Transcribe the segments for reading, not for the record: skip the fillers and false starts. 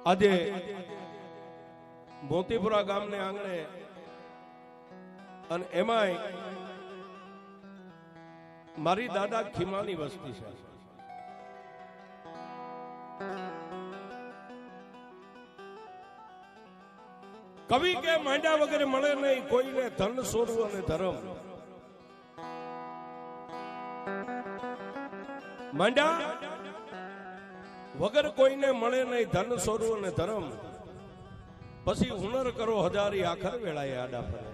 આજે મોતીપુરા ગામને આંગણે અને એમાંય મારી દાદા ખીમાની વસ્તી છે. કવિ કે માંડ્યા વગેરે મળે નહીં કોઈને ધન સોરવું અને ધર્મ. માંડ્યા વગર કોઈને મળે નહીં ધન સોરવું અને ધર્મ. પછી હુનર કરો હજારી આખર વેળાએ આડા ફરે.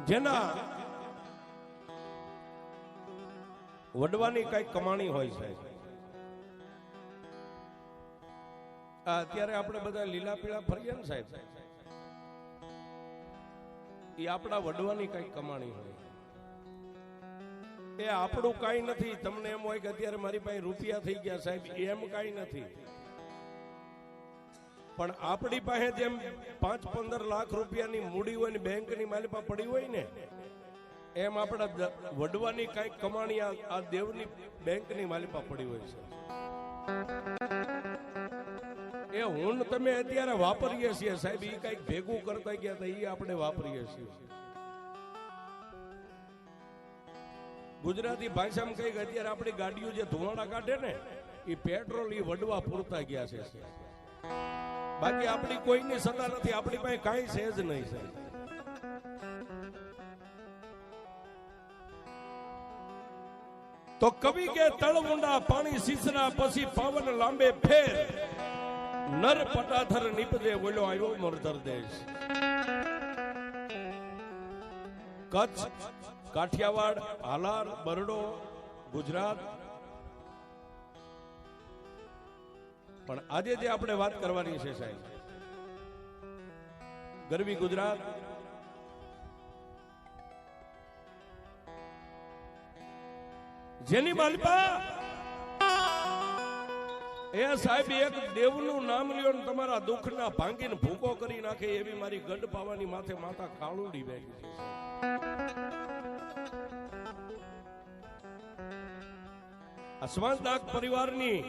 જેના વડવાની કઈ કમાણી હોય છે. અત્યારે આપણે બધા લીલા પીળા ફરીએ ને સાહેબ, એ આપણા વડવાની કઈ કમાણી હોય. એ આપણું કઈ નથી. તમને એમ હોય કે અત્યારે મારી પાસે રૂપિયા થઈ ગયા સાહેબ, એમ કઈ નથી. પણ આપણી પાસે જેમ 5-15 લાખ રૂપિયાની મૂડી હોય ને બેંકની માલિપા પડી હોય ને, એમ આપણા વડવાની કઈક કમાણી આ દેવની બેંકની માલિપા પડી હોય છે. એ હું તમે અત્યારે વાપરીએ છીએ સાહેબ, એ કઈક ભેગું કરતા ગયા હતા, એ આપણે વાપરીએ છીએ. ગુજરાતી ભાષામાં કઈક અત્યારે આપણી ગાડીઓ જે ધુમાડા કાઢે ને, એ પેટ્રોલ એ વડવા પૂરતા ગયા છે. બાકી આપણી કોઈની સત્તા નથી, આપણી પાસે કાંઈ છે જ નહીં સાહેબ. તો કવિ કે તળ ઊંડા પાણી સીસરા પછી પાવન લાંબે ફેર, નર પટાથર નીપજે બોલ્યો આવ્યો મોરધર દેશ. કચ્છ, કાઠિયાવાડ, હાલાર, બરડો, ગુજરાત. પણ આજે જે આપણે વાત કરવાની છે સાહેબ, ગરવી ગુજરાત, જેની માલિપા એ સાહેબ એક દેવનું નામ લ્યો ને તમારા દુઃખના ભાંગીને ભૂકો કરી નાખે એવી મારી ગઢ પાવાની માથે માતા કાળુડી બેઠી છે. અસ્વાંતનાગ પરિવારની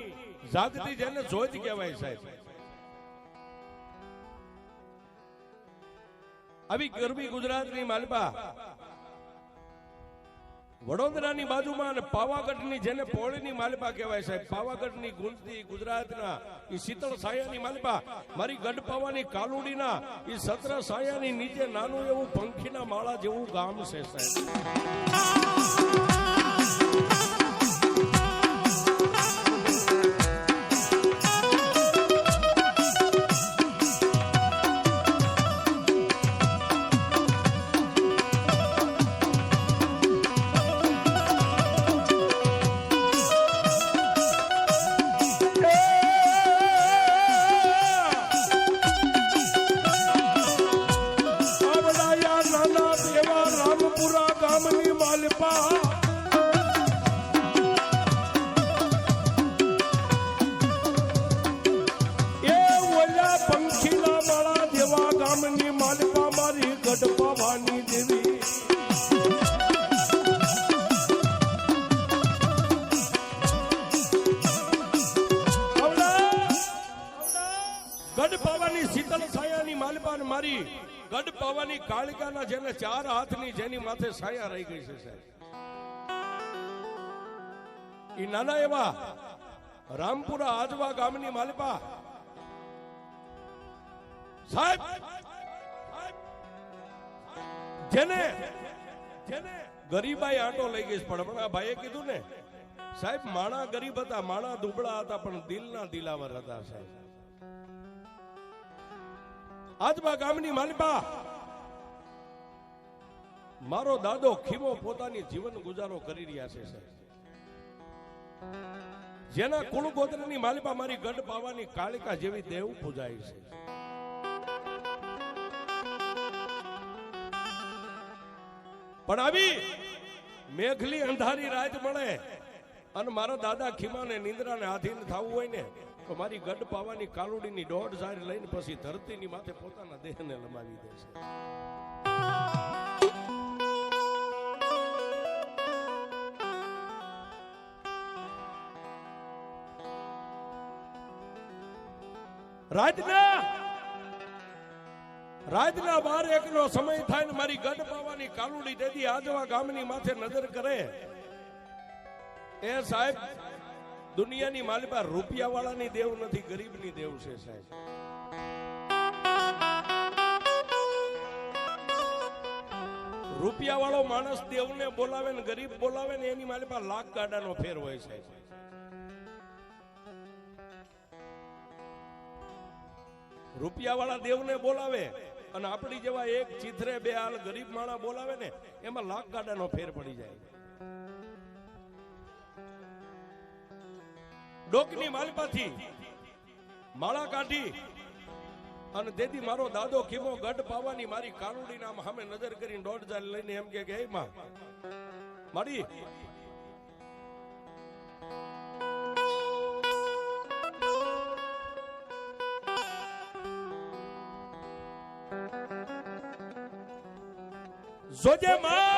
જાગતી જેને જોજ કહેવાય સાહેબ. આવી ગરબી ગુજરાતની માલિપા વડોદરાની બાજુમાં અને પાવાગઢની જેને પોળીની માલિપા કહેવાય સાહેબ. પાવાગઢની ગુંજતી ગુજરાતના એ શીતળ સાયાની માલિપા મારી ગઢ પાવાની કાલુડીના એ સત્ર સાયાની નીચે નાનું એવું પંખીના માળા જેવું ગામ છે સાહેબ. મારી ગઢ પાવાની કાળિકાના જેને 4 હાથની જેની માથે છાયા રહી ગઈ છે સાહેબ. ઈ નાના એવા રામપુરા આજવા ગામની માલિપા સાહેબ, જેને ગરીબાઈ આંટો લઈ ગઈ. પણ હમણાં ભાઈએ કીધું ને સાહેબ, માણા ગરીબ હતા, માણા દુબળા હતા, પણ દિલના દિલાવર હતા સાહેબ. આજબા ગામની માલિપા મારો દાદો ખીમો પોતાની જીવન ગુજારો કરી રહ્યા છે સાહેબ. જેના કુળ ગોત્રની માલિપા મારી ગઢ પાવાની કાળિકા જેવી દેવ પૂજાય છે. પણ આવી મેઘલી અંધારી રાત મળે અને મારા દાદા ખીમાને નિંદ્રાને આધીન થવું હોય ને, તો મારી ગઢ પાવાની કાલુડીની 1.5 સારી લઈને પછી ધરતીની માથે પોતાના દેહને લંબાવી દે છે. રાતના 12-1 નો સમય થાય ને મારી ગઢ પાવાની કાલુડી તેથી આજવા ગામની માથે નજર કરે એ સાહેબ દુનિયાની માલિપા રૂપિયા વાળાની દેવ નથી, ગરીબની દેવ છે સાહેબ. રૂપિયા વાળો માણસ દેવને બોલાવે ને ગરીબ બોલાવે ને એની માલિપા લાખ ગાડાનો ફેર હોય સાહેબ. રૂપિયા વાળા દેવને બોલાવે અને આપણી જેવા એક ચિત્રે બે હાલ ગરીબ માણા બોલાવે ને એમાં લાખ ગાડાનો ફેર પડી જાય. ડોકની માલિપાથી માળા કાઢી અને તેથી મારો દાદો ખીમો ગઢ પાવાની મારી કાનુડી નામ સામે નજર કરીને 1.5 લઈને એમ કે હે માં મારી જોજે માં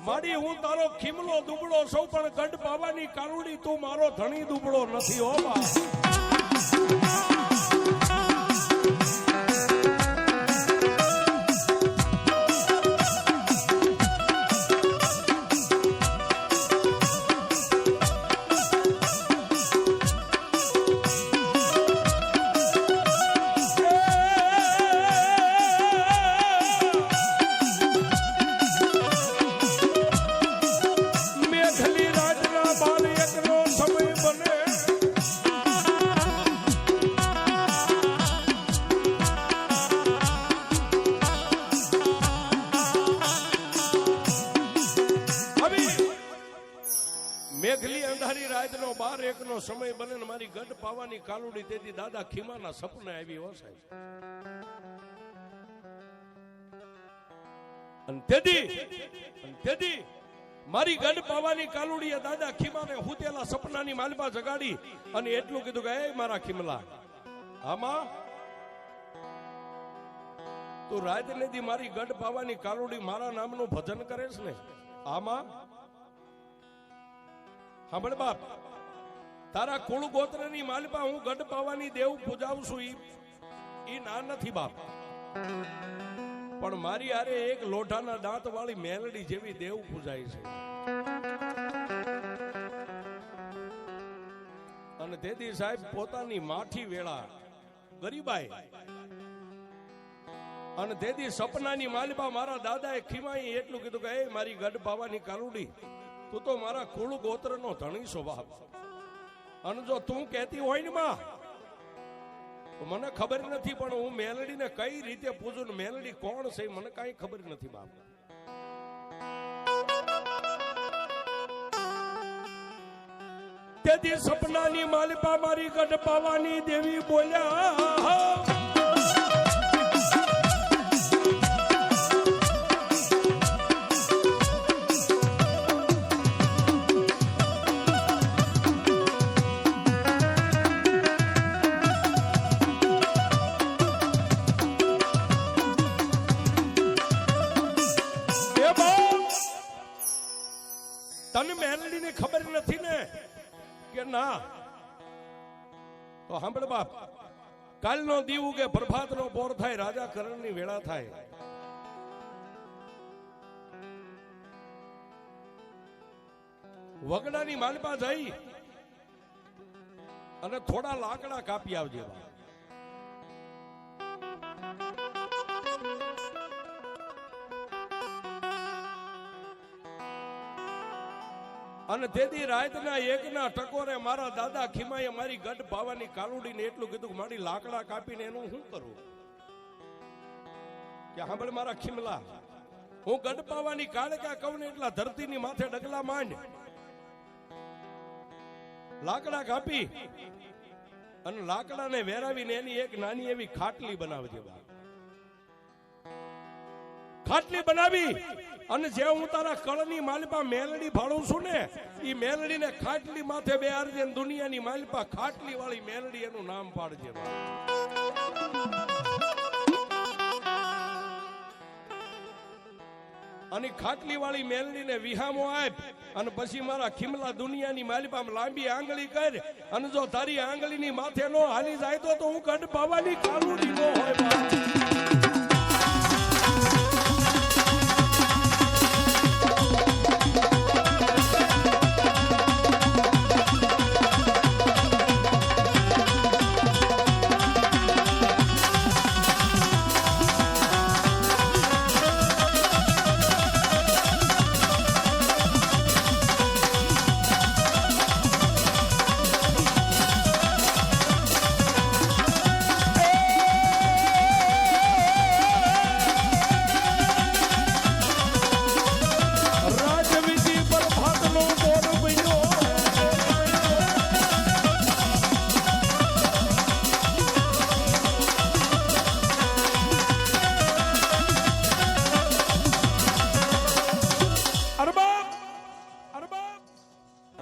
માડી હું તારો ખીમલો દુબળો સૌ પણ ગઢ પાવાની કાનુડી તું મારો ધણી દુબળો નથી હો બા. મેઘલી અંધારી રાતનો 12-1 નો સમય બને ને મારી ગઢ પાવાની કાલુડી તેથી દાદા ખીમાના સપને આવી હો સાહેબ. અને તેથી મારી ગઢ પાવાની કાલુડીએ દાદા ખીમાને હુતેલા સપનાની માલપા જગાડી અને એટલું કીધું કે એ મારા ખીમલા આમાં તું રાત ને મારી ગઢ પાવાની કાલુડી મારા નામનું ભજન કરે છે ને આમાં સાંભળ બાપ તારા કુળ ગોત્રની માલપા હું ગઢ પાવાની દેવ પૂજાવું છું ઈ ના નથી બાપ, પણ મારી હારે એક લોઢાના દાંત વાળી મેલડી જેવી દેવ પૂજાય છે. અને તેથી સાહેબ પોતાની માઠી વેળા ગરીબાઈ અને તેથી સપનાની માલપા મારા દાદાએ ખીમાઈ એટલું કીધું કે એ મારી ગઢ પાવાની કાલુડી તું તો મારા કુળ ગોત્ર નો ધણી છો બાપ. અને જો તું કહેતી હોય ને માં મને ખબર નથી પણ હું મેલડીને કઈ રીતે પૂજું ને મેલડી કોણ છે મને કઈ ખબર નથી બાપ. તેથી સપનાની માલિપા મારી ગઢ પાવાની દેવી બોલ્યા તને મેલડીની ખબર નથી ને કે ના તો સાંભળ બાપ કાલનો દીવું કે પ્રભાતનો પોર થાય રાજા કરણની વેળા થાય વગડાની માલપા જઈ અને થોડા લાકડા કાપી આવજે બાપ. અને તેથી રાતના 1 ના ટકોરે મારા દાદા ખીમાએ મારી ગઢ પાવાની કાલુડીને એટલું કીધું કે મારી લાકડા કાપીને એનું શું કરું કે સાંભળ મારા ખીમલા હું ગઢ પાવાની કાળકા કહું ને એટલા ધરતીની માથે ડગલા માંડ લાકડા કાપી અને લાકડાને વેરાવીને એની એક નાની એવી ખાટલી બનાવજે બા. ખાટલી બનાવી અને જે હું તારા કળની માલપા મેલડી ફાળું છું ને ઈ મેલડીને ખાટલી માથે બેહારજે ને દુનિયાની માલપા ખાટલી વાળી મેલડી એનું નામ પાડજે. અને ખાટલી વાળી મેલડીને વિહામો આપ અને પછી મારા ખીમલા દુનિયાની માલિપામાં લાંબી આંગળી કર અને જો તારી આંગળીની માથે નો હાલી જાય તો હું ગઢ પાવાની કાલુડી નો હોય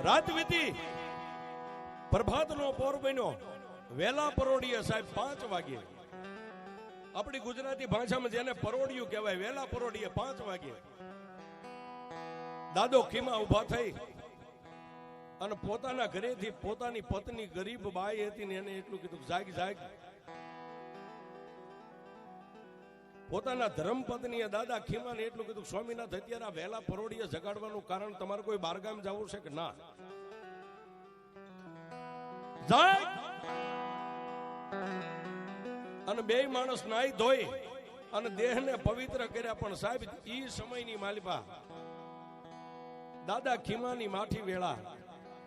રાત વીતી પ્રભાત નો પોર બન્યો વેલા પરોડીએ સાહેબ 5 વાગે આપણી ગુજરાતી ભાષામાં જેને પરોડિયું કહેવાય વેલા પરોડીએ 5 વાગે દાદો ખીમા ઉભા થઈ અને પોતાના ઘરેથી પોતાની પત્ની ગરીબ બાઈ હતી ને એને એટલું કીધું જાગ જાગ પોતાના ધર્મપત્નીએ દાદા ખીમાને એટલું કીધું સ્વામીનાથ અત્યારે આ વહેલા પરોડીએ જગાડવાનું કારણ તમારે કોઈ બારગામ જવું છે કે ના જાય અને બે માણસ નાઈ ધોઈ અને દેહને પવિત્ર કર્યા પણ સાહેબ ઈ સમયની માલિપા દાદા ખીમાની માઠી વેળા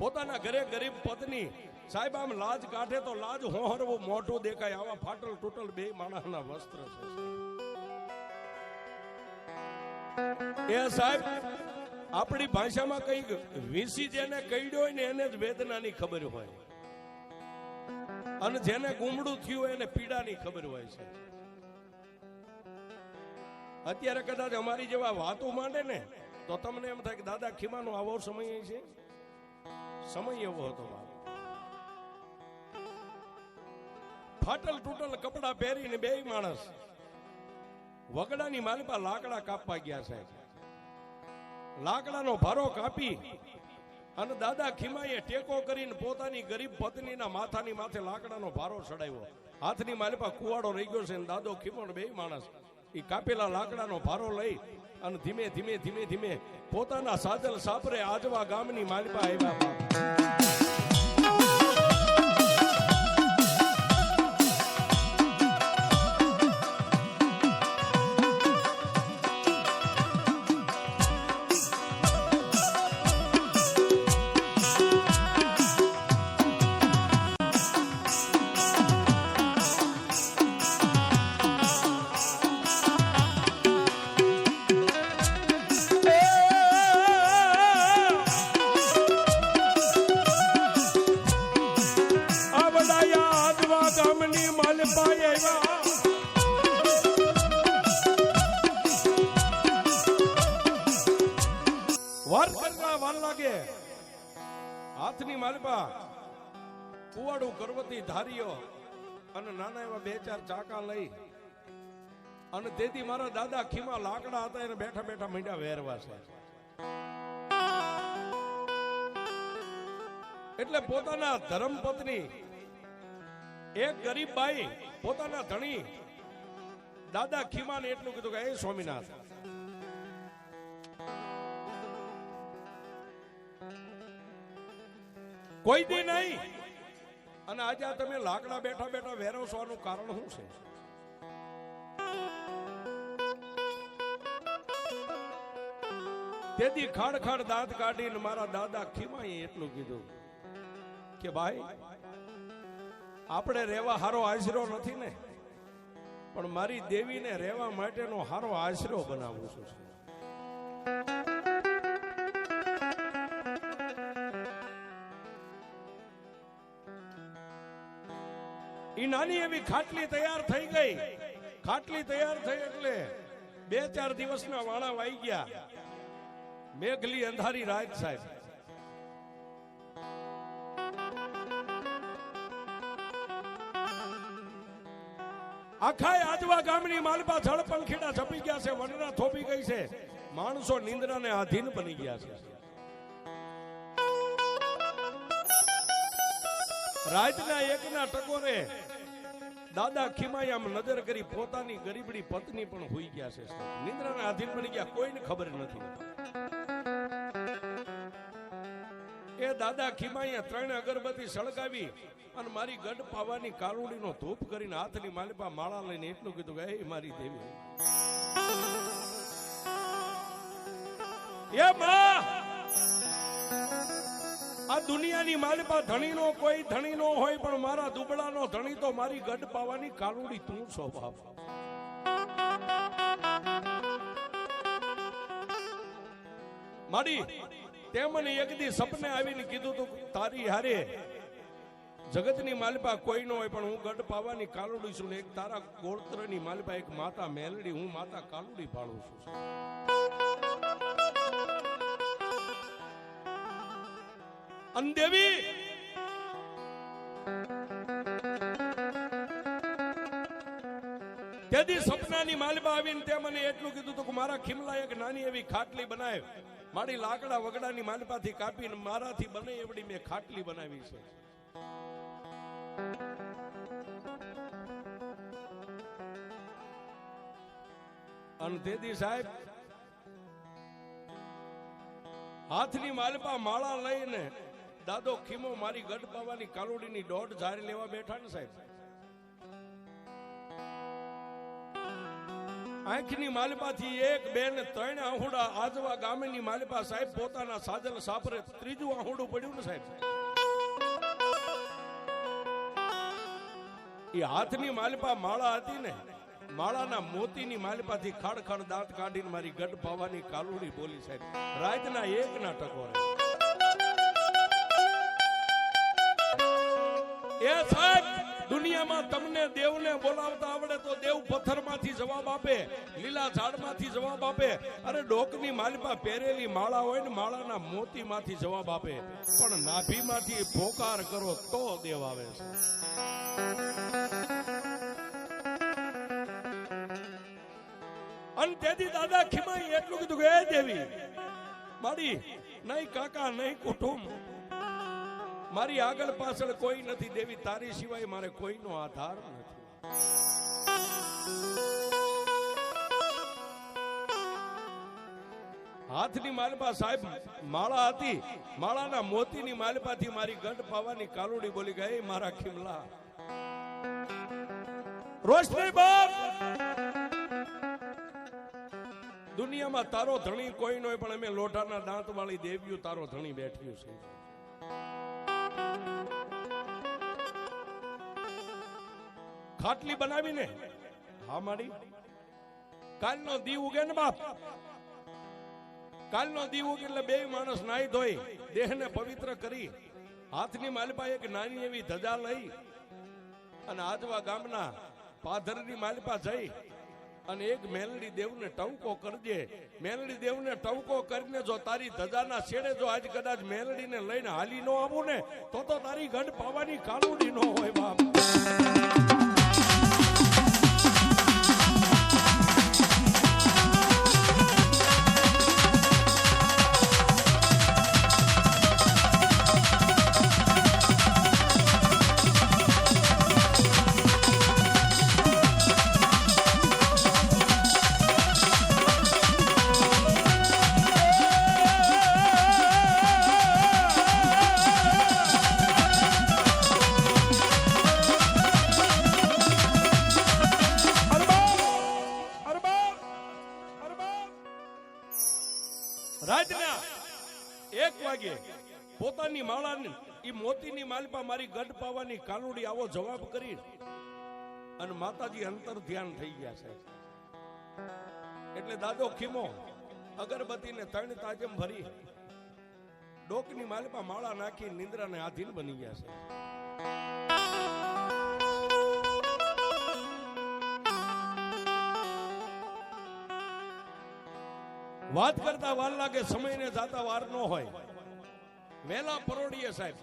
પોતાના ઘરે ગરીબ પત્ની સાહેબ આમ લાજ કાઢે તો લાજ હોહરવું મોઢું દેખાય આવા ફાટલ તૂટલ બે માણસના વસ્ત્ર છે એ સાહેબ આપણી ભાષામાં કઈક વીસી જેને કઈડ્યો હોય ને એને જ વેદનાની ખબર હોય અને જેને ગુમડું થયું એને પીડાની ખબર હોય છે અત્યારે કદાચ અમારી જેવા વાતો માંડે ને તો તમને એમ થાય કે દાદા ખીમાનો આવો સમય છે સમય એવો હતો ફાટલ તૂટલ કપડા પહેરીને બે માણસ વગડાની માલિપા લાકડા કાપવા ગયા છે લાકડાનો ભારો કાપી અને દાદા ખીમાએ ટેકો કરીને પોતાની ગરીબ પત્નીના માથાની માથે લાકડાનો ભારો ચડાવ્યો હાથની માલિપા કુવાડો રહી ગયો છે અને દાદો ખીમો બે માણસ એ કાપેલા લાકડાનો ભારો લઈ અને ધીમે ધીમે ધીમે ધીમે પોતાના સાજલ સાપરે આજવા ગામની માલિપા આવ્યા હાથની માલપા કુવાડું કરવતી ધારીઓ અને નાના એવા 2-4 ચાકા લઈ અને તેથી મારા દાદા ખીમા લાકડા હતા એને બેઠા બેઠા મીંડા વેરવા છે એટલે પોતાના ધર્મપત્ની એક ગરીબ બાઈ પોતાના ધણી દાદા ખીમાને એટલું કીધું કે એ સ્વામીનાથ કોઈ દી નહીં અને આજે તમે લાકડા બેઠા બેઠા વેરવવાનું કારણ શું છે તેથી ખાડ ખાડ દાંત કાઢીને મારા દાદા ખીમાએ એટલું કીધું કે ભાઈ આપણે રહેવા હારો આશરો નથી ને પણ મારી દેવીને રહેવા માટેનો હારો આશરો બનાવું છું ઈ નાની એવી ખાટલી તૈયાર થઈ ગઈ ખાટલી તૈયાર થઈ એટલે 2-4 દિવસના વાણા વાઈ ગયા મેઘલી અંધારી રાત સાહેબ આખા આજવા ગામની માલપા જળ પંખીડા છપી ગયા છે વનરા થોપી ગઈ છે માણસો નિંદ્રાને આધીન બની ગયા છે. રાતના એકના ટકોરે દાદા ખીમાઈ આમ નજર કરી પોતાની ગરીબડી પત્ની પણ હોઈ ગયા છે. નિંદ્રાના આધીન બની ગયા, કોઈને ખબર નથી. એ દાદા ખીમાઈએ 3 અગરબત્તી સળગાવી અને મારી ગઢ પાવાની કાલુડીનો ધૂપ કરીને હાથની માલિપા માળા લઈને એટલું કીધું કે એ મારી દેવી, એ માં, આ દુનિયાની માલિપા ધણીનો કોઈ ધણી નો હોય, પણ મારા દુબળાનો ધણી તો મારી ગઢ પાવાની કાલુડી તું છો બાપ. મારી તે મને એક દી સપને આવીને કીધું તું તારી હારે જગતની માલિપા કોઈ ન હોય, પણ હું ગઢ પાવાની કાલુડી છું ને એક તારા ગોળત્રની માલિપા એક માતા મેલડી, હું માતા કાલુડી પાડું છું. અંદેવી તેથી સપનાની માલિપા આવીને તે મને એટલું કીધું હતું કે મારા ખીમલા એક નાની એવી ખાટલી બનાવ. મારી લાકડા વગડાની માલિપાથી કાપીને મારાથી બને એવડી મેં ખાટલી બનાવી છે. અને તેથી સાહેબ હાથની માલિપા માળા લઈને દાદો ખીમો મારી ગઢ પાવાની કાલુડીની દોઢ ઝારી લેવા બેઠા ને સાહેબ. આંખની માલિપાથી 1, 2 ને 3 આહુડા આજવા ગામની માલિપા સાહેબ પોતાના સાજલ સાપરે 3જું આહુડું પડ્યું ને સાહેબ. એ હાથની માલિપા માળા હતી ને, માળાના મોતીની માલિપાથી ખાડ ખાડ દાંત કાઢીને મારી ગઢ પાવાની કાલુડી બોલી સાહેબ. રાતના 1ના ટકોરે એ સાહેબ, દુનિયામાં તમને દેવને બોલાવતા આવડે તો દેવ પથ્થરમાંથી જવાબ આપે, લીલા ઝાડમાંથી જવાબ આપે. અરે ડોકની માલિપા પહેરેલી માળા હોય ને, માળાના મોતીમાંથી જવાબ આપે, પણ નાભીમાંથી પોકાર કરો તો દેવ આવે છે. અને તેથી દાદા ખીમાઈ એટલું કીધું કે એ દેવી મારી નહીં કાકા નહીં કુટુંબ, મારી આગળ પાછળ કોઈ નથી દેવી, તારી સિવાય મારે કોઈનો આધાર નથી. હાથની માલિપા સાહેબ માળા હતી, માળાના મોતીની માલિપાથી મારી ગઢ પાવાની કાલુડી બોલી ગઈ મારા ખીમલા રોશની બાપ, દુનિયામાં તારો ધણી કોઈ નો, પણ અમે લોઢાના દાંત વાળી દેવ્યું તારો ધણી બેઠ્યું છે. ખાટલી બનાવીને હા મારી કાલનો દી ઉગે ને બાપ, કાલનો દી ઉગે એટલે 2 માણસ નાઈ ધોઈ દેહને પવિત્ર કરી હાથની માલિપા એક નાની એવી ધજા લઈ અને આજવા ગામના પાધરની માલિપા જઈ અને એક મેલડી દેવને ટવકો કરજે. મેલડી દેવને ટવકો કરીને જો તારી ધજાના છેડે જો આજ કદાચ મેલડીને લઈને હાલી નો આવું ને તો તારી ગઢ પાવાની કાલુડી નો હોય બાપ. રાતના 1 વાગે પોતાની માળાની ઈ મોતીની માલિપા મારી ગઢ પાવાની કાલુડી આવો જવાબ કરી અને માતાજી અંતર ધ્યાન થઈ ગયા છે. એટલે દાદો ખીમો અગરબત્તીને 3 તાજમ ભરી ડોકની માલિપા માળા નાખી નિંદ્રાને આધીન બની ગયા છે. વાત કરતા વાર લાગે, સમયને જાતા વાર ન હોય. વેલા પરોડીએ સાહેબ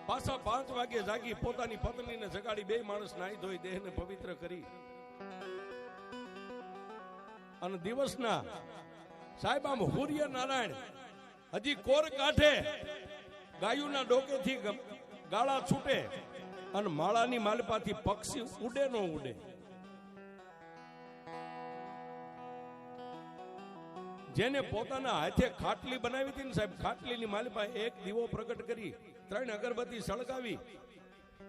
પાછા 5 વાગે જાગી પોતાની પત્નીને જગાડી 2 માણસ નાઈ ધોઈ દેહને પવિત્ર કરી અને દિવસના સાહેબ આમ સૂર્ય નારાયણ હજી કોર કાઢે, ગાયુના ડોકેથી ગાળા છૂટે અને માળાની માલપાથી પક્ષી ઉડે ન ઉડે. જેને પોતાના હાથે ખાટલી બનાવી હતી ને સાહેબ, ખાટલીની માલપા એક દીવો પ્રગટ કરી, 3 અગરબત્તી સળગાવી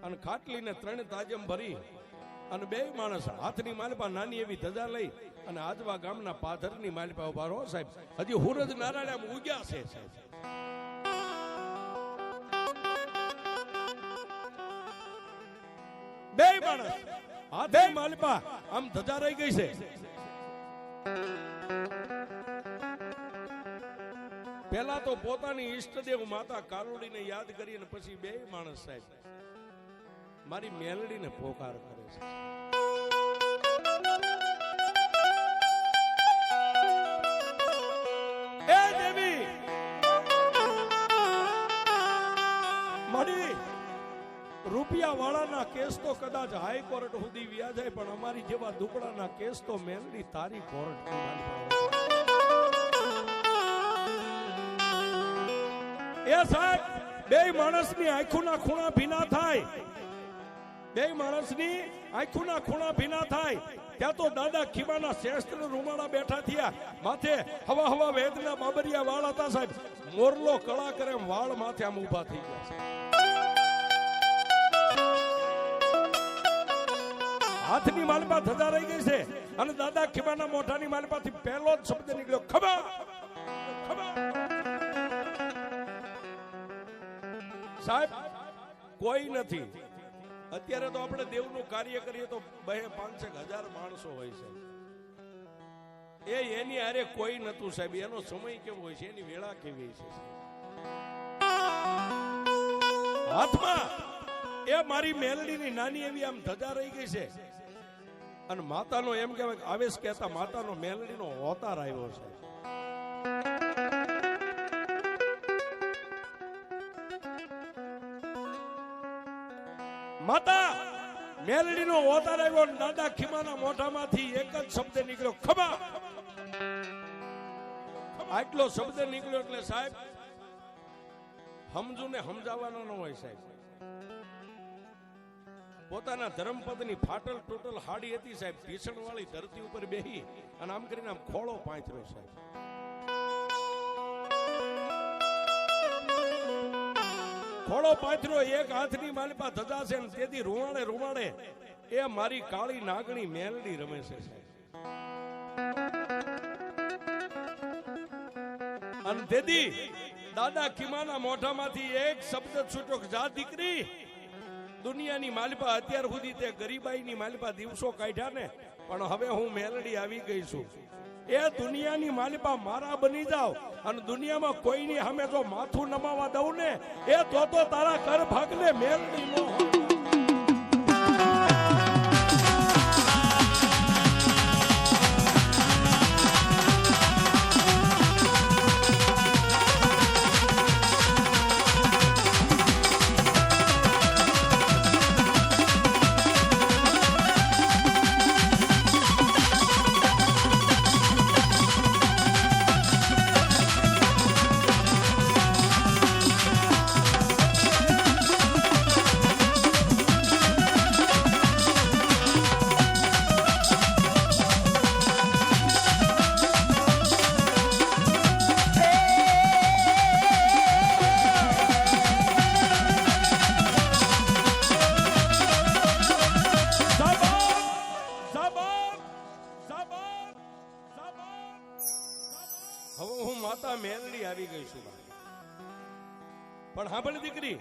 અને ખાટલીને 3 તાજમ ભરી અને 2 માણસ હાથની માલપા નાની એવી ધજા લઈ અને આજવા ગામના પાથરની માલપા ઉભા રહો સાહેબ. હજી સૂરજ નારાયણ આમ ઉગ્યા છે સાહેબ. બે માણસ હાથની માલપા આમ ધજા રહી ગઈ છે. પેલા તો પોતાની ઈષ્ટદેવ માતા કાલુડીને યાદ કરીને પછી 2 માણસ સાહેબ મારી મેલડીને પોકાર કરે છે. એ દેવી મારી રૂપિયા વાળાના કેસ તો કદાચ હાઈકોર્ટ સુધી વ્યા જાય, પણ અમારી જેવા દુકડાના કેસ તો મેલડી તારી કોર્ટ. એ સાહેબ 2 માણસની આંખોના ખૂણા ભીના થાય, 2 માણસની આંખોના ખૂણા ભીના થાય ત્યાં તો દાદા ખીમાના શ્રેષ્ઠ રૂમાળા બેઠા થયા. માથે હવા હવા વેદના બાબરિયા વાળ હતા સાહેબ. મોરલો કળા કરે વાળ માથે આમ ઊભા થઈ ગયા છે. હાથની માલપા ધજા રહી ગઈ છે અને દાદા ખીમાના મોઢાની માલપાથી પહેલો જ શબ્દ નીકળ્યો, ખબર ખબર. સાહેબ કોઈ નથી. અત્યારે તો આપણે દેવનું કાર્ય કરીએ તો 200-500 માણસો હોય છે. એની હારે કોઈ નતું સાહેબ. એનો સમય કેવો હોય છે, એની વેળા કેવી છે. હાથમાં એ મારી મેલડીની નાની એવી આમ ધજા રહી ગઈ છે અને માતાનો એમ કહેવાય આવેશ કહેતા માતાનો મેલડીનો અવતાર આવ્યો છે. માતા મેલડીનો અવતાર આવ્યો. દાદા ખીમાના મોઢામાંથી એક જ શબ્દ નીકળ્યો, ખબા. આટલો શબ્દ નીકળ્યો એટલે સાહેબ સમજુ ને સમજાવવાનો ન હોય સાહેબ. પોતાના ધર્મપદની ફાટલ ટોટલ હાડી હતી સાહેબ, ભીષણ વાળી ધરતી ઉપર બેહી અને આમ કરીને આમ ખોળો પાંથર્યો સાહેબ. ખોળો પાંથર્યો, એક હાથની માલપા ધજા છે ને તેથી રૂવાડે રૂવાડે એ મારી કાળી નાગણી મેલડી રમે છે સાહેબ. અને તેથી દાદા ખીમાના મોઢામાંથી એક શબ્દ છૂટ્યો, જા દીકરી. દુનિયાની માલપા અત્યાર સુધી તે ગરીબાઈની માલપા દિવસો કાઢ્યા ને, પણ હવે હું મેલડી આવી ગઈ છું. એ દુનિયાની માલપા મારા બની જાવ અને દુનિયામાં કોઈની સામે જો માથું નમાવા દઉં ને એ તો તારા કર ભાગને મેલડી નો. મેલડી આવી ગઈ છું, પણ સાંભળ દીકરી,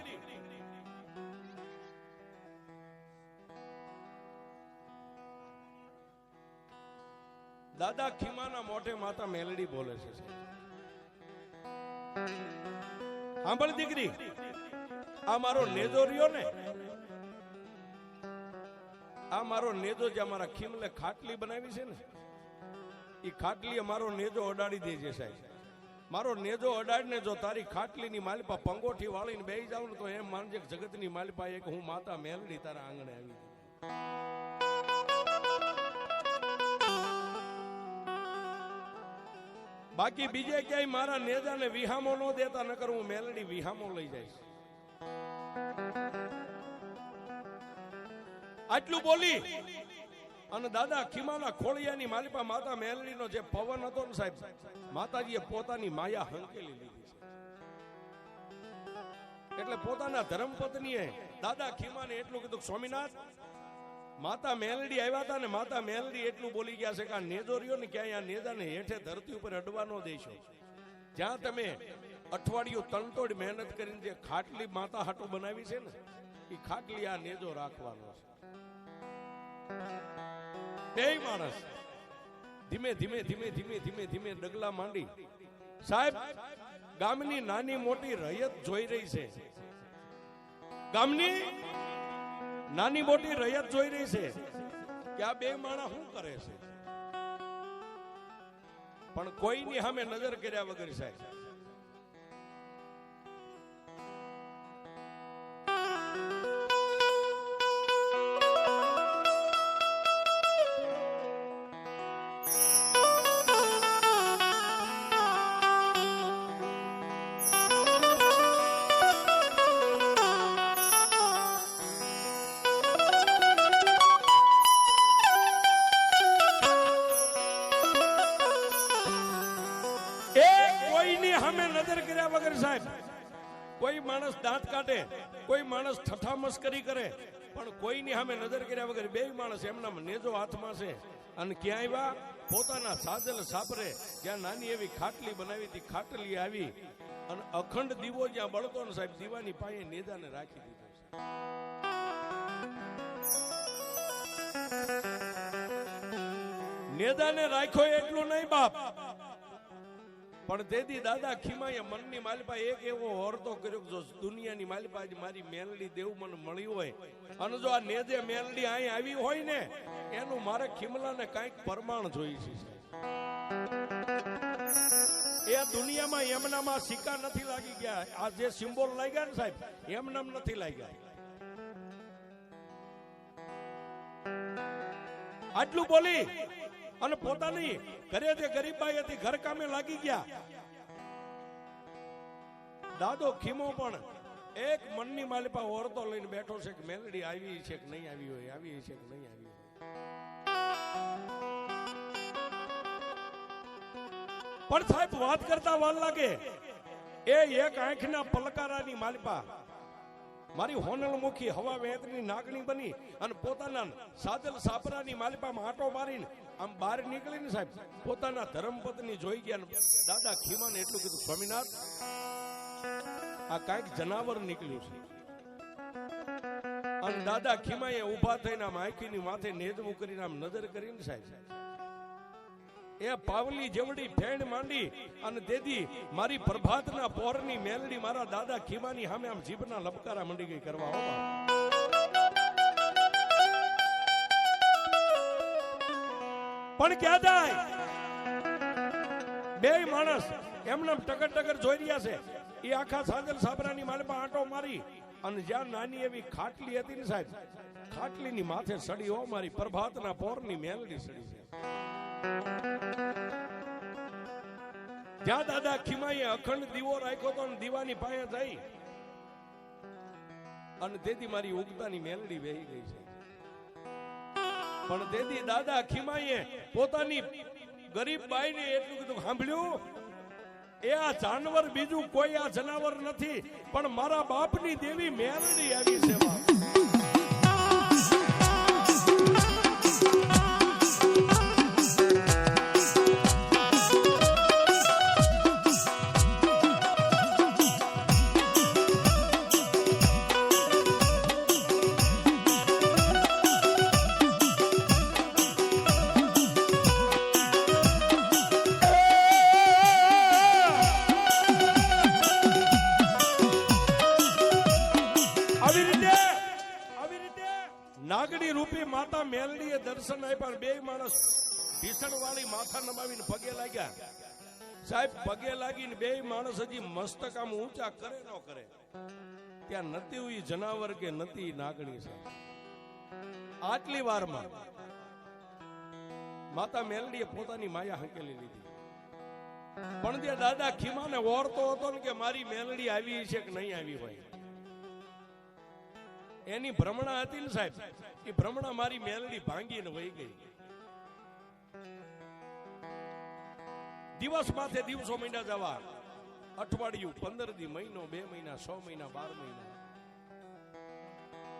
દાદા ખીમાના મોઢે માતા મેલડી બોલે છે. સાંભળ દીકરી, આ મારો નેજો રહ્યો ને, આ મારો નેજો જે અમારા ખીમલે ખાટલી બનાવી છે ને, એ ખાટલી અમારો નેજો અડાડી દેજે સાહેબ. મારો નેજો અડાડીને જો તારી ખાટલીની માલિપા પંગોઠી વાળીને બેસી જાવ ને તો એમ માનજે જગતની માલિપા એક હું માતા મેલડી તારા આંગણે આવી. બાકી બીજે ક્યાંય મારા નેજાને વિહામો ન દેતા, નકર હું મેલડી વિહામો લઈ જઈશ. આટલું બોલી અને દાદા ખીમાના ખોળિયાની માલિપા માતા મેલડીનો જે પવન હતો ને સાહેબ, માતાજીએ પોતાની માયા હંકેલી લીધી છે. એટલે પોતાના ધર્મપત્નીએ દાદા ખીમાને એટલું કીધું, સ્વામિનાથ માતા મેલડી આવ્યા હતા ને માતા મેલડી એટલું બોલી ગયા છે કે આ નેજો રહ્યો ને ક્યાંય આ નેજાને હેઠે ધરતી ઉપર અડવા ન દેશો. જ્યાં તમે અઠવાડિયું તનતોડ મહેનત કરીને જે ખાટલી માતા હાટું બનાવી છે ને, એ ખાટલી આ નેજો રાખવાનો છે. બે માણસ ધીમે ધીમે ધીમે ધીમે ધીમે ધીમે ડગલા માંડી સાહેબ ગામની નાની મોટી રયત જોઈ રહી છે. ગામની નાની મોટી રયત જોઈ રહી છે કે આ બે માણસ શું કરે છે, પણ કોઈની સામે નજર કર્યા વગર સાહેબ કોઈ માણસ દાંત કાઢે, કોઈ માણસ ઠઠા મસ્કરી કરે, પણ કોઈની સામે નજર કર્યા વગર બે માણસ એમના નેજો હાથમાં છે. અને ક્યાં આવ્યા? પોતાના સાજલ સાપરે જ્યાં નાની એવી ખાટલી બનાવી હતી, ખાટલી આવી અને અખંડ દીવો જ્યાં બળતો ને સાહેબ, દીવાની પાસે નેજાને રાખી દીધો છે. નેજાને રાખ્યો એટલું નહીં બાપ, પણ તેથી દાદા ખીમાએ મનની માલિપા એક એવો હોરતો કર્યો કે જો દુનિયાની માલિપા મારી મેલડી દેવું મને મળ્યું હોય અને જો આ નેજે મેલડી અહીં આવી હોય ને એનું મારે ખીમલાને કાંઈક પ્રમાણ જોઈ છે. એ દુનિયામાં એમનામાં સિક્કા નથી લાગી ગયા, આ જે સિમ્બોલ લાગ્યા ને સાહેબ એમનામ નથી લાગ્યા. આટલું બોલી અને પોતાની ઘરે જે ગરીબાઈ હતી ઘર કામે લાગી ગયા. દાદો ખીમો પણ એક મનની માલિપા ઓરતો લઈને બેઠો છે કે મેલડી આવી છે કે નહીં આવી હોય, આવી છે કે નહીં આવી હોય. પણ સાહેબ વાત કરતા વાર લાગે. એ એક આંખના પલકારાની માલિપા મારી હોનલમુખી હવા વેતની નાગણી બની અને પોતાના સાદલ સાપરાની માલિપામાં આંટો મારીને આમ બહાર નીકળીને સાહેબ પોતાના ધર્મપત્ની જોઈ ગયા. દાદા ખીમાને એટલું કીધું, સ્વામિનાથ આ કાંઈક જનાવર નીકળ્યું છે. અને દાદા ખીમાએ ઉભા થઈને આમ આંખીની માથે નેજવું કરીને આમ નજર કરીને સાહેબ એ પાવલી જેવડી ફેણ માંડી અને દેદી મારી પ્રભાતના પોરની મેલડી મારા દાદા ખીમાની સામે આમ જીભના લપકારા મંડી ગઈ કરવા. પણ ક્યાં જાય? બે માણસ એમના ટકર ટકર જોઈ રહ્યા છે. એ આખા સાજલ સાબરાની માલપા આંટો મારી અને જ્યાં નાની એવી ખાટલી હતી ને સાહેબ, ખાટલીની માથે સડી હો મારી પ્રભાતના પોરની મેલડી સડી છે. જ્યાં દાદા ખીમાએ અખંડ દીવો રાખ્યો તો દીવાની પાસે જઈ અને તેથી મારી ઉગતાની મેલડી વહી ગઈ છે. પણ તેથી દાદા ખીમાએ પોતાની ગરીબ બાઈને એટલું કીધું, સાંભળ્યું એ આ જાનવર બીજું કોઈ આ જનાવર નથી, પણ મારા બાપની દેવી મેલડી આવી છે. નાગડી રૂપી માતા મેલડીએ દર્શન આપ્યા. બે માણસ ભીષણ વાળી માથા નમાવીને પગે લાગ્યા. સાહેબ પગે લાગીને બે માણસ હજી મસ્તક આમ ઊંચા કરે ન કરે ત્યાં નથી હુઈ જનાવર કે નથી નાગણી. સાહેબ આટલી વારમાં માતા મેલડીએ પોતાની માયા હંકેલી લીધી પણ તે દાદા ખીમાને ઓરતો હતો ને કે મારી મેલડી આવી છે કે નહીં આવી હોય, એની ભ્રમણા હતી ને સાહેબ, એ ભ્રમણા મારી મેલડી ભાંગીને વહી ગઈ. દિવસ માથે દિવસો મહિના જવા, અઠવાડિયું, 15 દી, મહિનો, 2 મહિના, 6 મહિના, 12 મહિના,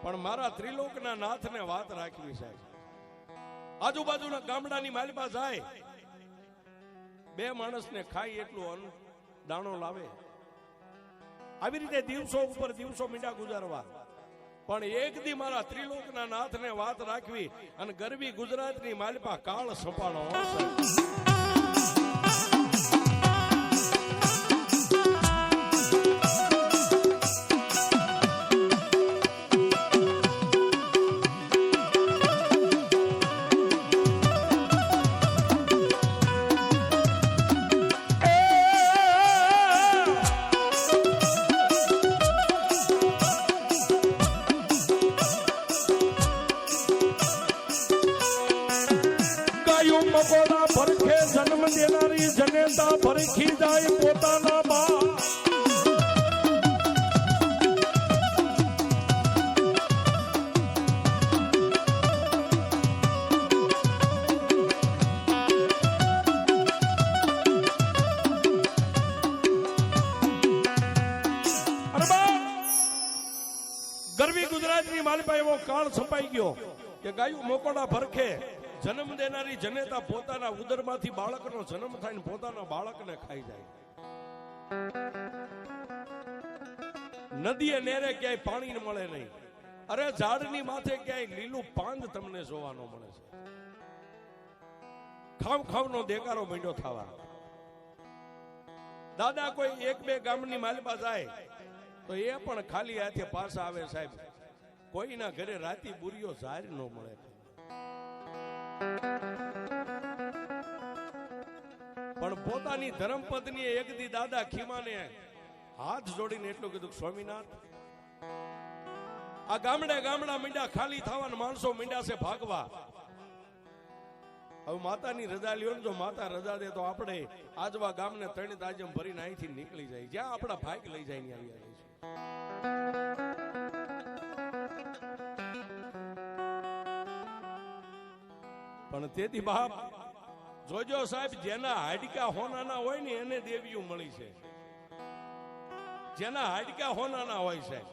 પણ મારા ત્રિલોકના નાથને વાત રાખવી સાહેબ. આજુબાજુના ગામડાની માલિપા જાય, 2 માણસને ખાય એટલું અન્ન દાણો લાવે. આવી રીતે દિવસો ઉપર દિવસો મીંડા ગુજારવા, પણ એક દી મારા ત્રિલોકના નાથને વાત રાખવી અને ગરવી ગુજરાતની માલિપા કાળ સંભાળો. મકોડા ભરખે જન્મ દેનારી જનેતા ભરખી જાય પોતાના બા. ગરવી ગુજરાતની માલિપા એવો કાળ છપાઈ ગયો કે ગાયું મકોડા ભરખે જન્મ દેનારી જનેતા પોતાના ઉદરમાંથી બાળકનો જન્મ થાય ને પોતાના બાળકને ખાઈ જાય. નદીએ નેરે ક્યાંય પાણી મળે નહીં, અરે ઝાડની માથે ક્યાંય લીલું પાંદ તમને જોવાનો મળે છે. ખાવ ખાવનો દેકારો માંડ્યો થવા. દાદા કોઈ 1-2 ગામની માલિપા જાય તો એ પણ ખાલી હાથે પાછા આવે સાહેબ. કોઈના ઘરે રાતી બુરીઓ ઝાર ન મળે. પણ પોતાની ધર્મપત્નીએ એક દી દાદા ખીમાને હાથ જોડીને એટલું કીધું, સ્વામિનાથ, આ ગામડા મીંડા ખાલી થવાના માણસો મીંડા છે ભાગવા. હવે માતાની રજા લ્યો ને, જો માતા રજા દે તો આપણે આજવા ગામને 3 તાજમ ભરીને અહીંથી નીકળી જાય, જ્યાં આપણા ભાગ લઈ જાય ને આવી જઈશું. પણ તેથી બાપ જોજો સાહેબ, જેના હાડકા હોનાના હોય ને એને દેવીઓ મળી છે. જેના હાડકા હોનાના હોય સાહેબ,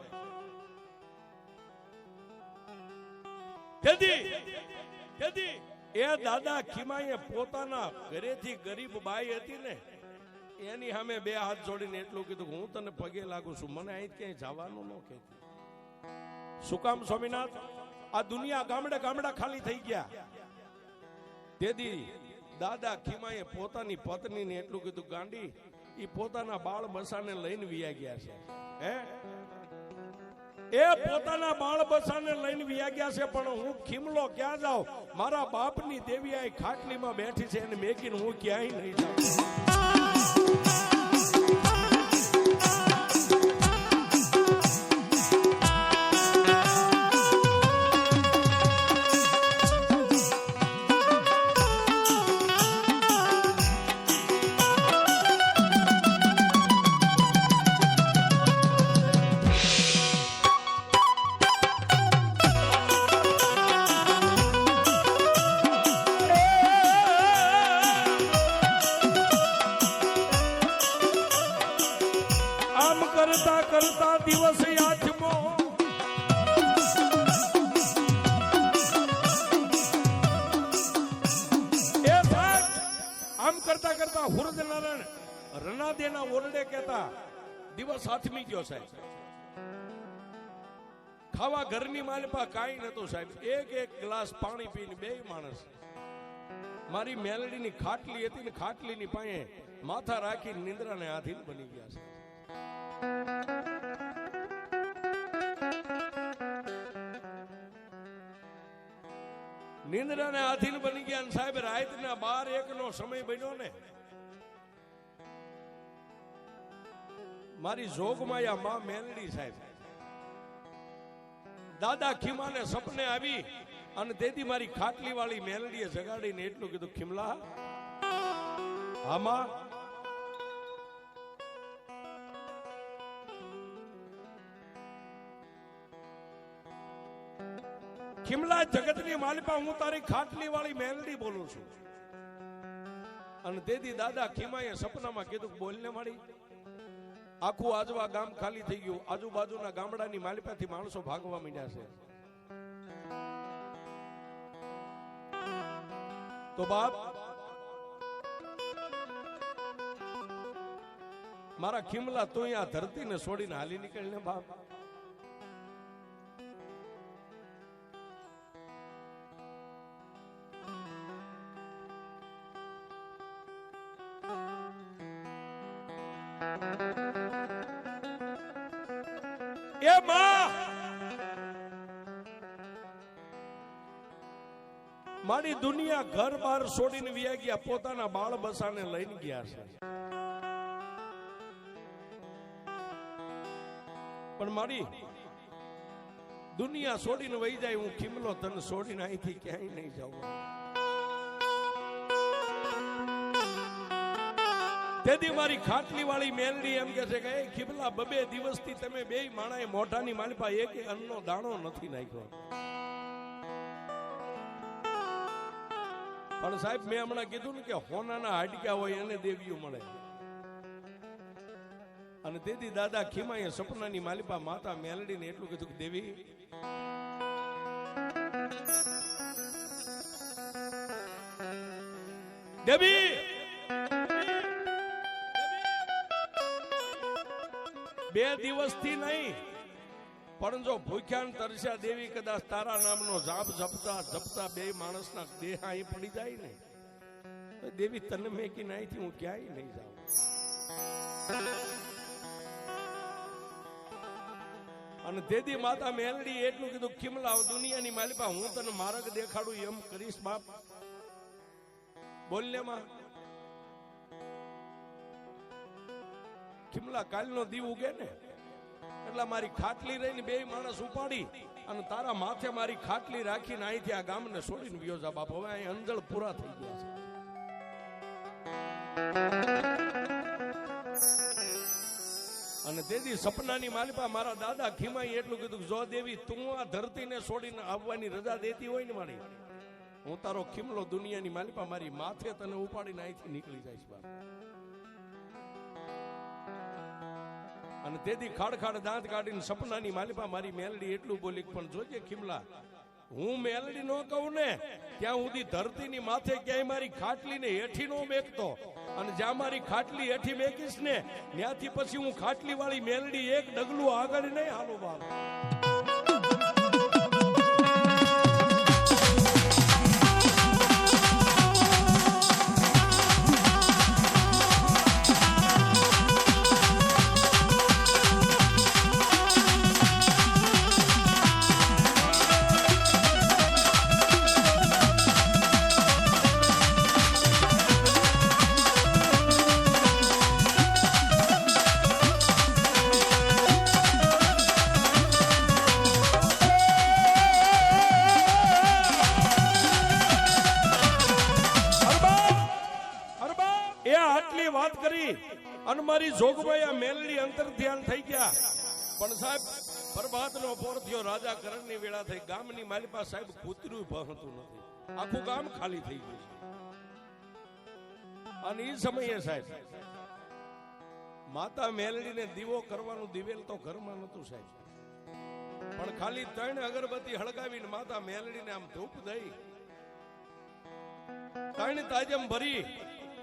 તેથી એ દાદા ખીમાએ પોતાના ઘરેથી ગરીબ બાઈ હતી ને એની સામે 2 હાથ જોડીને એટલું કીધું, હું તને પગે લાગુ છું, મને અહીં ક્યાંય જવાનું ન કહેતી. શું કામ સ્વામિનાથ? આ દુનિયા ગામડા ખાલી થઈ ગયા. તેથી દાદા ખીમાએ પોતાની પત્નીને એટલું કીધું, ગાંડી, એ પોતાના બાળ બસાને લઈને વિયા ગયા છે. એ પોતાના બાળ બસાને લઈને વિયા ગયા છે, પણ હું ખીમલો ક્યાં જાઉં? મારા બાપની દેવી આ ખાટલીમાં બેઠી છે, એને મેકીને હું ક્યાંય નહીં જાઉં. કરતા દિવસ આઠમો આમ કરતા હુરદ નારાયણ રનાદેના ઓરડે કહેતા દિવસ આઠમી ગયો સાહેબ. ખાવા ઘરની માલિપા કાંઈ નતું સાહેબ. એક ગ્લાસ પાણી પીને 2 માણસ મારી મેલડીની ખાટલી હતી ને ખાટલીની પાસે માથા રાખી નિંદ્રાને આધીન બની ગયા છે. નિંદ્રાને આધીન બની ગયા સાહેબ. રાતના 12-1 નો સમય બન્યો ને, મારી જોગમાયા માં મેલડી સાહેબ દાદા ખીમાને સપને આવી અને તેથી મારી ખાટલી વાળી મેલડીએ જગાડીને એટલું કીધું, ખીમલા, આમાં ખીમલા જગતની માલિપા હું તારી ખાટલી વાળી મેલડી બોલું છું. અને તેથી દાદા ખીમાએ સપનામાં કીધું બોલને મારી. આખું આજવા ગામ ખાલી થઈ ગયું. આજુબાજુના ગામડાની માલિપાથી માણસો ભાગવા માંડ્યા છે. તો બાપ મારા ખીમલા તું આ ધરતીને છોડીને હાલી નીકળને બાપ. એ માં મારી દુનિયા ઘર બાર છોડીને વિયા ગયા, પોતાના બાળ બસાને લઈને ગયા છે. પણ મારી દુનિયા છોડીને વહી જાય, હું ખીમલો તને છોડીને અહીંથી ક્યાંય નહીં જાઉં. તેથી મારી ખાટલી વાળી મેલડી એમ કે છે કે એ ખીમલા બબે દિવસથી તમે બે માણાએ મોઢાની માલિપા એક અન્નનો દાણો નથી નાખ્યો. પણ સાહેબ મેં હમણાં કીધું ને કે હોનાના હાડક્યા હોય એને દેવીઓ મળે. અને તેથી દાદા ખીમાએ સપનાની માલિપા માતા મેલડીને એટલું કીધું કે દેવી દેવી બે દિવસથી નહીં પણ જો ભૂખ્યા ને તરસ્યા દેવી કદાચ તારા નામનો જાપ જપતા જપતા બે માણસના દેહ અહીં પડી જાય ને તો દેવી તને મેકી નાહીથી હું ક્યાંય નહીં જાઉં. અને દેદી માતા મેલડી એટલું કીધું ખીમલા દુનિયાની માલિપા હું તને માર્ગ દેખાડું એમ કરીશ બાપ. બોલને માં ખીમલા કાલનો દીવ ઉગે ને એટલે મારી ખાટલી રહીને બે માણસ ઉપાડી અને તારા માથે મારી ખાટલી રાખીને અહીંથી આ ગામને છોડીને ગયો જા બાપ. હવે અહીં અંજળ પૂરા થઈ ગયા છે. અને તેથી સપનાની માલિપા મારા દાદા ખીમાઈ એટલું કીધું જો દેવી તું આ ધરતીને છોડીને આવવાની રજા દેતી હોય ને મારી, હું તારો ખીમલો દુનિયાની માલિપા મારી માથે તને ઉપાડીને અહીંથી નીકળી જઈશ બાપ. અને તેથી ખાડ દાંત કાઢીને સપનાની માલિપા મારી મેલડી એટલું બોલી પણ જોજે ખીમલા હું મેલડી નો કહું ને ત્યાં સુધી ધરતીની માથે ક્યાંય મારી ખાટલીને હેઠી નો મેકતો. અને જ્યાં મારી ખાટલી હેઠી મેકીશ ને ત્યાંથી પછી હું ખાટલી વાળી મેલડી એક ડગલું આગળ નહીં હાલો બાપ. વાત કરી અને મારી જોગભાઈ આ મેલડી અંતર ધ્યાન થઈ ગયા. પણ સાહેબ પ્રભાતનો પોર થયો, રાજા કરણની વેળા થઈ, ગામની માલિપા સાહેબ કૂતરું પહોંચતું નથી, આખું ગામ ખાલી થઈ ગયું. અને એ સમયે સાહેબ માતા મેલડીને દીવો કરવાનું દિવેલ તો ઘરમાં નતું સાહેબ, પણ ખાલી 3 અગરબત્તી હળગાવીને માતા મેલડીને આમ ધૂપ દઈ 3 તાજમ ભરી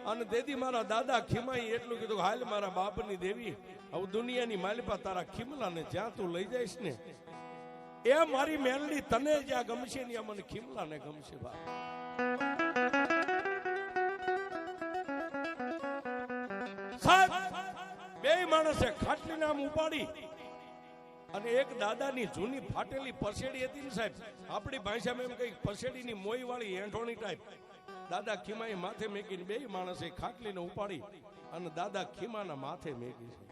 અને દેદી મારા દાદા ખીમાઈ એટલું કીધું હાલ મારા બાપની દેવી હવે દુનિયાની માલિપા તારા ખીમલાને જ્યાં તું લઈ જઈશ ને એ મારી મેલડી તને જ્યાં ગમશે ને મને ખીમલાને ગમશે બાપ. બે માણસે ખાટલીને આમ ઉપાડી અને એક દાદાની જૂની ફાટેલી પસેડી હતી ને સાહેબ, આપણી ભાષામાં એમ કઈ પસેડીની મોઈ વાળી એંઠોણી ટાઈપ, દાદા ખીમાએ માથે મેકીને બે માણસે ખાટલીને ઉપાડી અને દાદા ખીમાના માથે મેકી છે.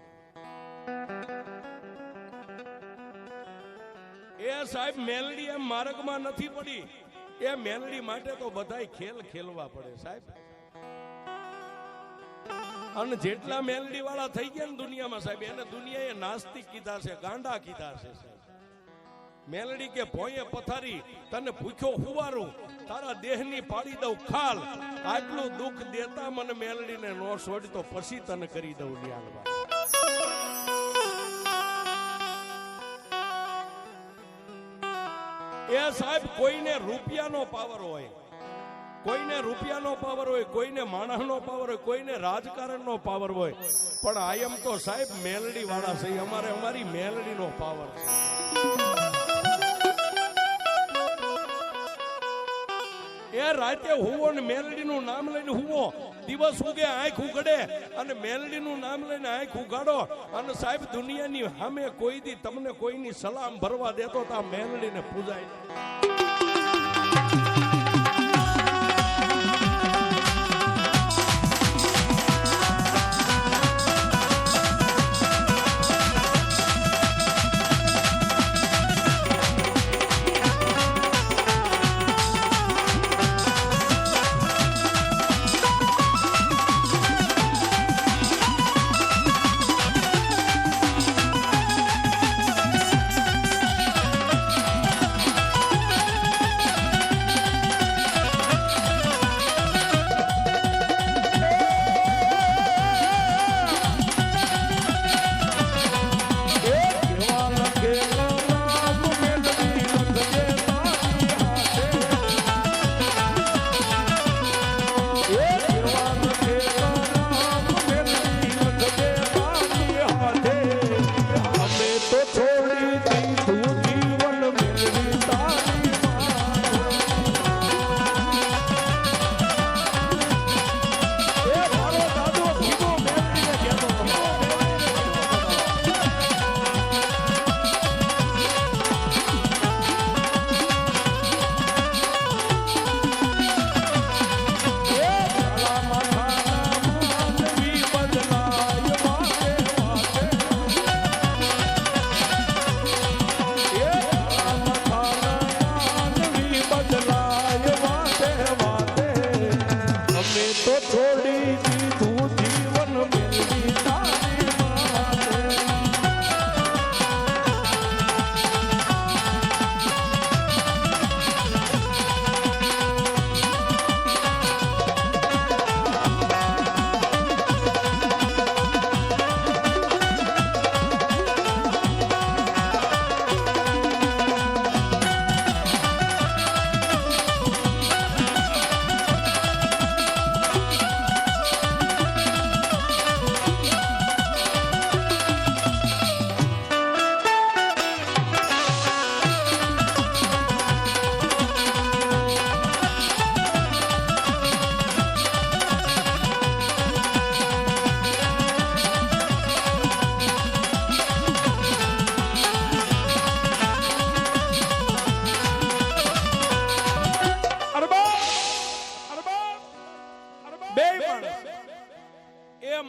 એ સાહેબ મેલડી એમ માર્ગમાં નથી પડી, એ મેલડી માટે તો બધાય ખેલ ખેલવા પડે સાહેબ. અને જેટલા મેલડી વાળા થઈ ગયા ને દુનિયામાં સાહેબ, એને દુનિયાએ નાસ્તિક કીધા છે, ગાંડા કીધા છે સાહેબ. મેલડી કે ભોંયે પથારી તને ભૂખ્યો હુવારું, તારા દેહની પાડી દઉં ખાલ, આટલું દુઃખ દેતા મને મેલડીને નો છોડી તો પછી તને કરી દઉં ન્યાલવા. એ સાહેબ કોઈને રૂપિયાનો પાવર હોય, કોઈને રૂપિયાનો પાવર હોય, કોઈને માણસનો પાવર હોય, કોઈને રાજકારણનો પાવર હોય, પણ આયમ તો સાહેબ મેલડી વાળા છે. અમારી મેલડીનો પાવર છે. એ રાતે હુવો ને મેલડીનું નામ લઈને હુવો, દિવસ ઉગે આંખ ઉઘડે અને મેલડીનું નામ લઈને આંખ ઉઘાડો, અને સાહેબ દુનિયાની સામે કોઈ દી તમને કોઈની સલામ ભરવા દેતો તો આ મેલડીને પૂજાય.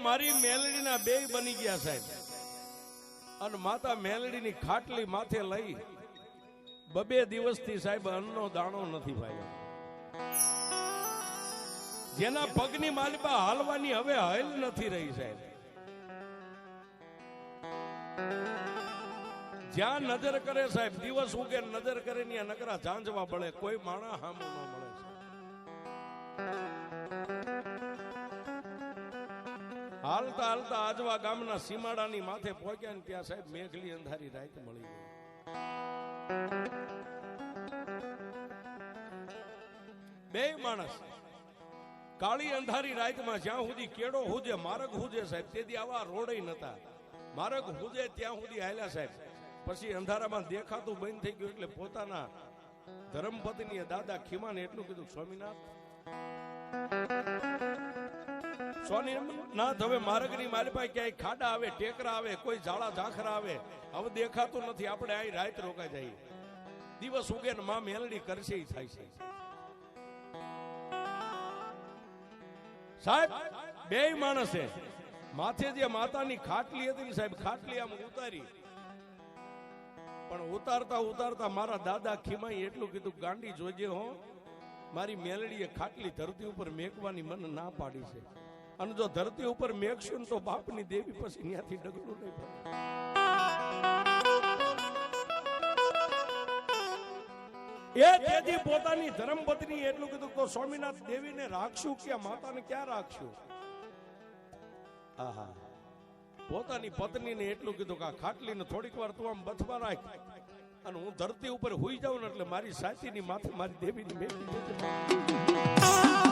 મારી મેલડીના બે બની ગયા સાહેબ, અને માતા મેલડીની ખાટલી માથે લઈ બબે દિવસથી સાહેબ અન્નનો દાણો નથી ભાઈ. જેના પગની માલિપા હાલવાની હવે હલ નથી રહી સાહેબ. જ્યાં નજર કરે સાહેબ, દિવસ ઉગે નજર કરે ને નકરા ઝાંઝવા બળે, કોઈ માણા હામો ન મળે. હાલતા હાલતા આજવા ગામના સીમાડાની માથે પહોંચ્યા ને ત્યાં સાહેબ મેઘલી અંધારી રાત મળી ગઈ. બે માણસ કાળી અંધારી રાતમાં જ્યાં સુધી કેડો હુજે માર્ગ હુજે સાહેબ, તેથી આવા રોડે નતા. માર્ગ હુજે ત્યાં સુધી હાલ્યા સાહેબ. પછી અંધારામાં દેખાતું બંધ થઈ ગયું એટલે પોતાના ધર્મપત્ની દાદા ખીમાને એટલું કીધું, સ્વામિનાથ સ્વામિનાથ હવે માર્ગની મારી પાસે ક્યાંય ખાડા આવે, ટેકરા આવે, કોઈ ઝાડા ઝાખરા આવે, હવે દેખાતું નથી, આપણે અહીં રાત રોકાઈ જઈએ. દિવસ ઉગે ને માં મેલડી કરશે ઈ થાય છે સાહેબ. બે માણસે માથે જે માતાની ખાટલી હતી સાહેબ, ખાટલી આમ ઉતારી, પણ ઉતારતા ઉતારતા મારા દાદા ખીમાઈ એટલું કીધું, ગાંડી જોજે હો, મારી મેલડીએ ખાટલી ધરતી ઉપર મેકવાની મને ના પાડી છે, અને જો ધરતી ઉપર મેકશું તો બાપની દેવી પછી ત્યાંથી ડગલું નહીં પડે. એ તેથી પોતાની ધર્મપત્ની એટલું કીધું તો સ્વામિનાથ દેવીને રાખશું કે માતાને ક્યાં રાખશું? આહા, પોતાની પત્નીને એટલું કીધું કે આ ખાટલીને થોડીક વાર તું આમ બથવા રાખ અને હું ધરતી ઉપર હુઈ જાઉં ને એટલે મારી સાચીની માથે મારી દેવીની મેલી